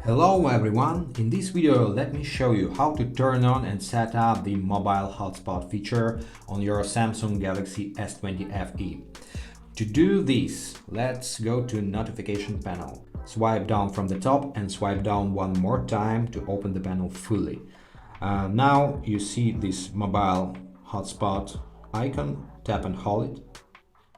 Hello everyone, in this video let me show you how to turn on and set up the mobile hotspot feature on your Samsung Galaxy S20 FE. To do this, let's go to notification panel. Swipe down from the top and swipe down one more time to open the panel fully. Now you see this mobile hotspot icon, tap and hold it.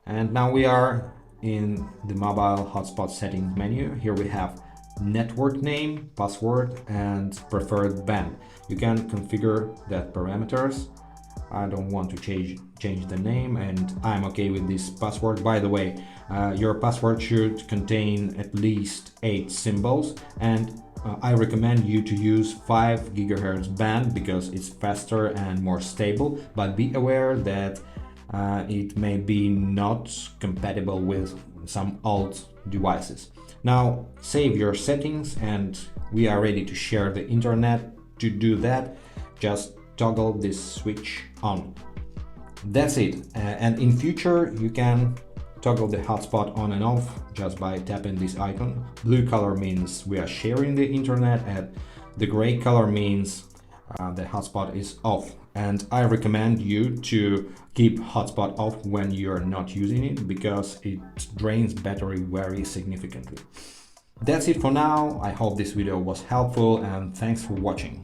And now we are in the mobile hotspot settings menu. Here we have network name, password and preferred band. You can configure that parameters. I don't want to change the name and I'm okay with this password. By the way, your password should contain at least 8 symbols and I recommend you to use 5 GHz band because it's faster and more stable, but be aware that it may be not compatible with some old devices. Now save your settings and we are ready to share the internet. To do that, just toggle this switch on. That's it. And in future you can toggle the hotspot on and off just by tapping this icon. Blue color means we are sharing the internet and the gray color means the hotspot is off. And I recommend you to keep hotspot off when you're not using it because it drains battery very significantly. That's it for now. I hope this video was helpful and thanks for watching.